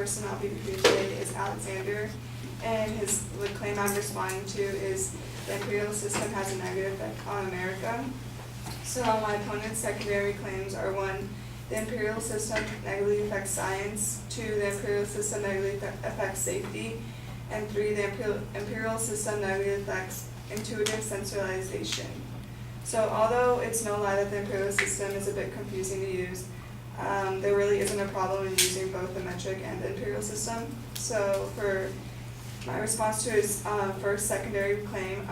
person I'll be reviewing today is Alexander, and the claim I'm responding to is the imperial system has a negative effect on America. So my opponent's secondary claims are 1, the imperial system negatively affects science, 2, the imperial system negatively affects safety, and 3, the imperial system negatively affects intuitive sensualization. So although it's no lie that the imperial system is a bit confusing to use, there really isn't a problem in using both the metric and the imperial system. So for my response to his first secondary claim,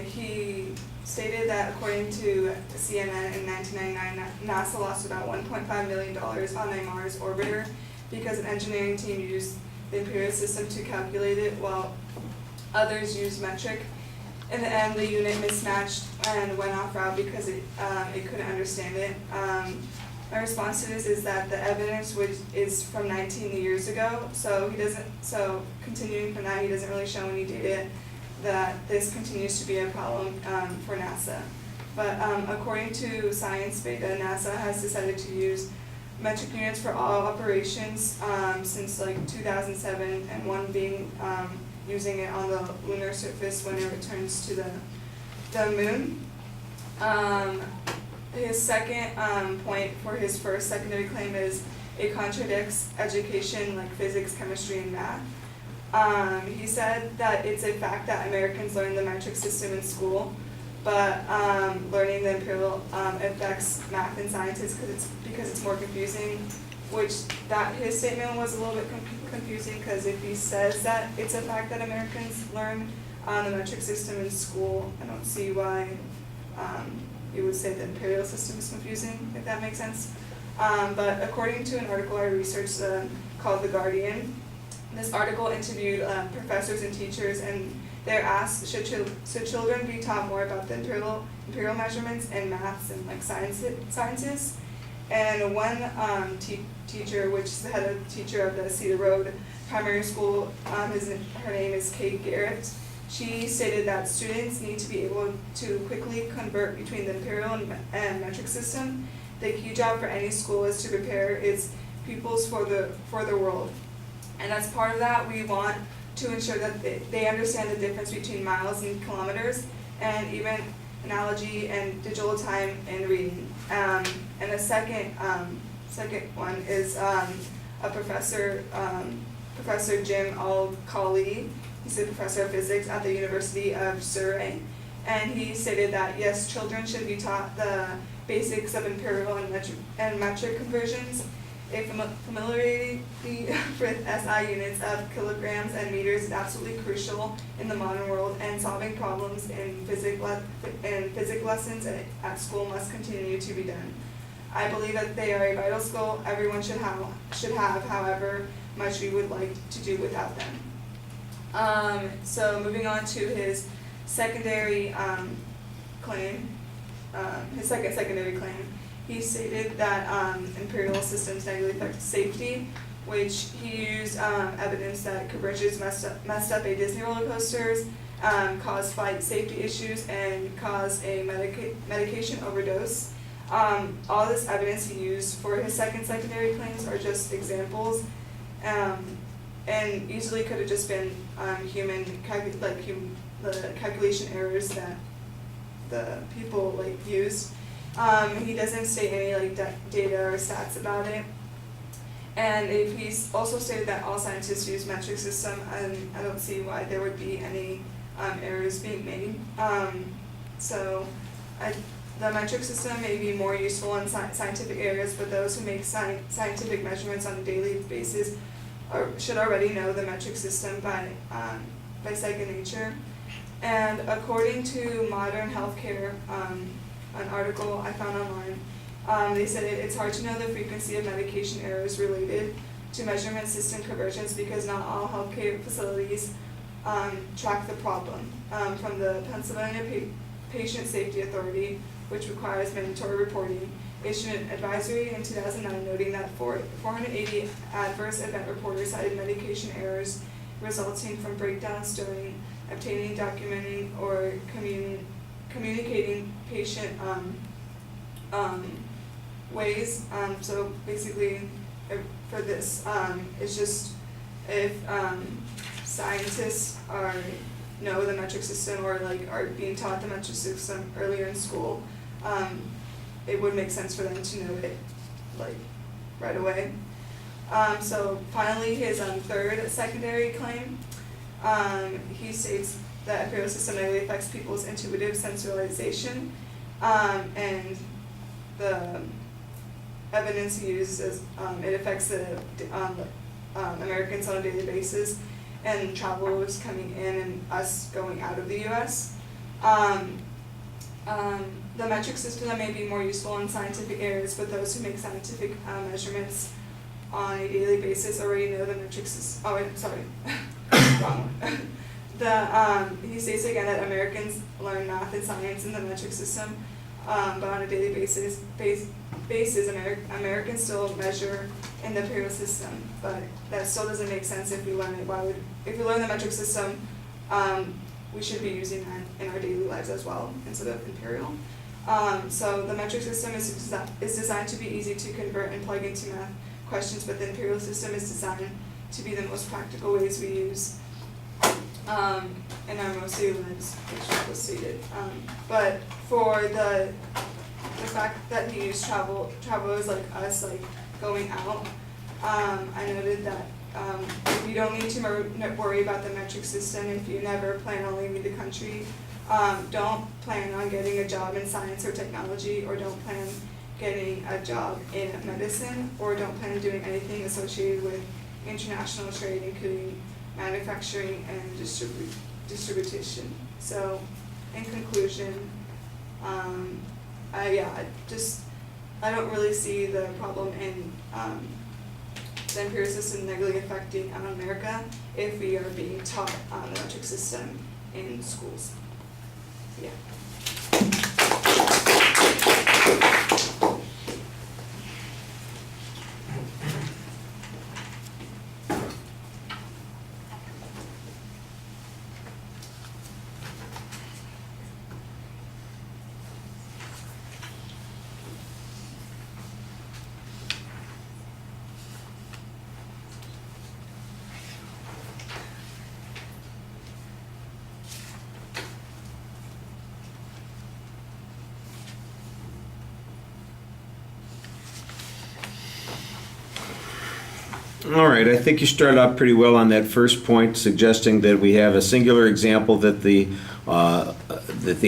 he stated that according to CNN in 1999, NASA lost about $1.5 million on a Mars orbiter because an engineering team used the imperial system to calculate it while others used metric. In the end, the unit mismatched and went off route because it couldn't understand it. My response to this is that the evidence, which is from 19 years ago, so continuing from that, he doesn't really show any data that this continues to be a problem for NASA. But according to Science Beta, NASA has decided to use metric units for all operations since like 2007, and one being using it on the lunar surface when it returns to the moon. His second point for his first secondary claim is it contradicts education like physics, chemistry, and math. He said that it's a fact that Americans learn the metric system in school, but learning the imperial affects math and sciences because it's more confusing, his statement was a little bit confusing, because if he says that it's a fact that Americans learn the metric system in school, I don't see why you would say the imperial system is confusing, if that makes sense. But according to an article I researched called The Guardian, this article interviewed professors and teachers, and they're asked, should children be taught more about the imperial measurements and maths and like sciences? And one teacher, which is the head of teacher of the Cedar Road Primary School, her name is Kate Garrett. She stated that students need to be able to quickly convert between the imperial and metric system. The key job for any school is to prepare its pupils for the world. And as part of that, we want to ensure that they understand the difference between miles and kilometers, and even analogy and digital time in reading. And the second one is a professor, Professor Jim Al-Khali. He's a professor of physics at the University of Surrey, and he stated that yes, children should be taught the basics of imperial and metric conversions. A familiarity with SI units of kilograms and meters is absolutely crucial in the modern world, and solving problems in physics lessons at school must continue to be done. I believe that they are a vital skill everyone should have, however much we would like to do without them. So moving on to his secondary claim, his second secondary claim. He stated that imperial systems negatively affect safety, which he used evidence that convergence messed up a Disney roller coasters, caused flight safety issues, and caused a medication overdose. All this evidence he used for his second secondary claims are just examples, and easily could have just been the calculation errors that the people used. He doesn't state any data or stats about it, and if he's also stated that all scientists use metric system, I don't see why there would be any errors being made. The metric system may be more useful in scientific areas, but those who make scientific measurements on a daily basis should already know the metric system by second nature. And according to Modern Healthcare, an article I found online, they said it's hard to know the frequency of medication errors related to measurement system convergence because not all healthcare facilities track the problem. From the Pennsylvania Patient Safety Authority, which requires mandatory reporting, issued an advisory in 2009 noting that 480 adverse event reporters cited medication errors resulting from breakdowns during obtaining, documenting, or communicating patient ways. So basically, for this. It's just if scientists know the metric system or like are being taught the metric system earlier in school, it would make sense for them to know it like right away. So finally, his third secondary claim, he states that imperial system negatively affects people's intuitive sensualization, and the evidence he uses is it affects the Americans on a daily basis, and travelers coming in and us going out of the U.S. The metric system may be more useful in scientific areas, but those who make scientific measurements on a daily basis already know the metric system. Oh, wait, sorry, wrong one. He states again that Americans learn math and science in the metric system, but on a daily basis, Americans still measure in the imperial system. But that still doesn't make sense if we learn it. If we learn the metric system, we should be using that in our daily lives as well instead of imperial. So the metric system is designed to be easy to convert and plug into math questions, but the imperial system is designed to be the most practical ways we use in our most daily lives, which was stated. But for the fact that he used travelers like us, like going out, I noted that if you don't need to worry about the metric system, if you never plan on leaving the country, don't plan on getting a job in science or technology, or don't plan getting a job in medicine, or don't plan on doing anything associated with international trade, including manufacturing and distribution. So, in conclusion, I don't really see the problem in the imperial system negatively affecting America if we are being taught the metric system in schools. Yeah. All right, I think you started out pretty well on that first point, suggesting that we have a singular example that the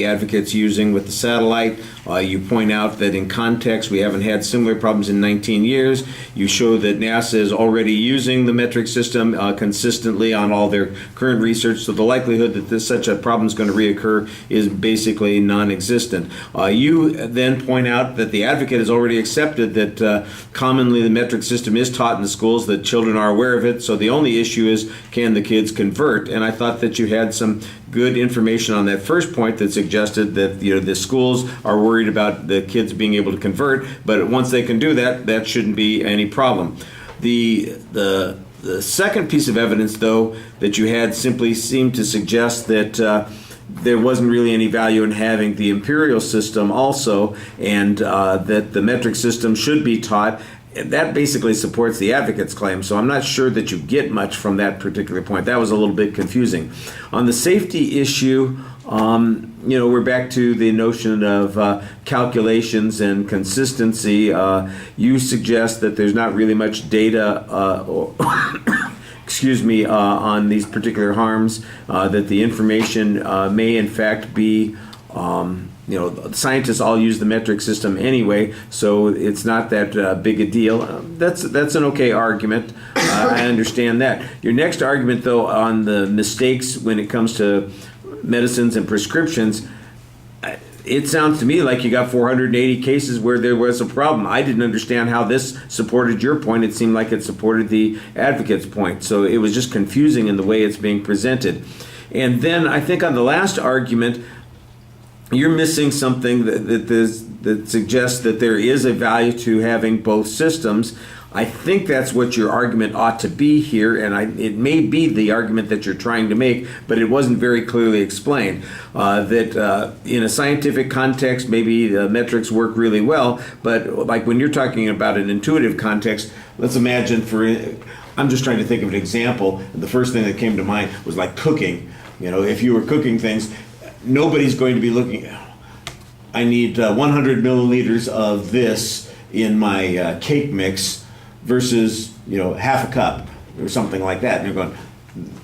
advocate's using with the satellite. You point out that in context we haven't had similar problems in 19 years. You show that NASA is already using the metric system consistently on all their current research, so the likelihood that such a problem is going to reoccur is basically non-existent. You then point out that the advocate has already accepted that commonly the metric system is taught in the schools, that children are aware of it, so the only issue is, can the kids convert? And I thought that you had some good information on that first point that suggested that the schools are worried about the kids being able to convert, but once they can do that, that shouldn't be any problem. The second piece of evidence, though, that you had simply seemed to suggest that there wasn't really any value in having the imperial system also, and that the metric system should be taught. That basically supports the advocate's claim, so I'm not sure that you get much from that particular point. That was a little bit confusing. On the safety issue, we're back to the notion of calculations and consistency. You suggest that there's not really much data on these particular harms, that the information may in fact be scientists all use the metric system anyway, so it's not that big a deal. That's an okay argument. I understand that. Your next argument, though, on the mistakes when it comes to medicines and prescriptions, it sounds to me like you got 480 cases where there was a problem. I didn't understand how this supported your point. It seemed like it supported the advocate's point. So it was just confusing in the way it's being presented. And then I think on the last argument, you're missing something that suggests that there is a value to having both systems. I think that's what your argument ought to be here, and it may be the argument that you're trying to make, but it wasn't very clearly explained. That in a scientific context, maybe the metrics work really well, but like when you're talking about an intuitive context, let's imagine I'm just trying to think of an example. The first thing that came to mind was like cooking. You know, if you were cooking things, nobody's going to be looking, I need 100 milliliters of this in my cake mix versus, half a cup or something like that. And you're going,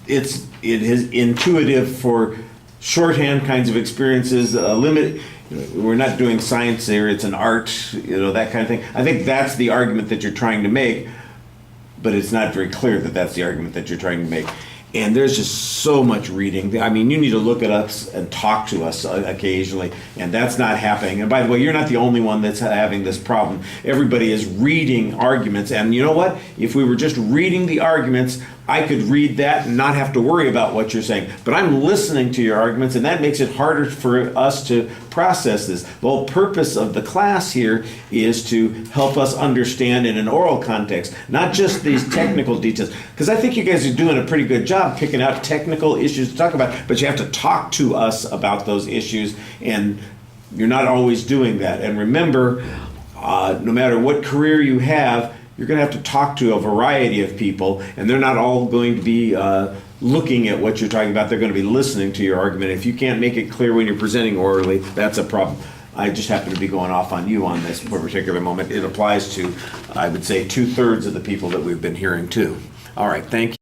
it is intuitive for shorthand kinds of experiences, we're not doing science there, it's an art, that kind of thing. I think that's the argument that you're trying to make, but it's not very clear that that's the argument that you're trying to make. And there's just so much reading. I mean, you need to look at us and talk to us occasionally, and that's not happening. And by the way, you're not the only one that's having this problem. Everybody is reading arguments, and you know what? If we were just reading the arguments, I could read that and not have to worry about what you're saying. But I'm listening to your arguments, and that makes it harder for us to process this. The whole purpose of the class here is to help us understand in an oral context, not just these technical details. Because I think you guys are doing a pretty good job picking out technical issues to talk about, but you have to talk to us about those issues, and you're not always doing that. And remember, no matter what career you have, you're going to have to talk to a variety of people, and they're not all going to be looking at what you're talking about. They're going to be listening to your argument. If you can't make it clear when you're presenting orally, that's a problem. I just happen to be going off on you on this particular moment. It applies to, I would say, 2/3 of the people that we've been hearing too. All right, thank you.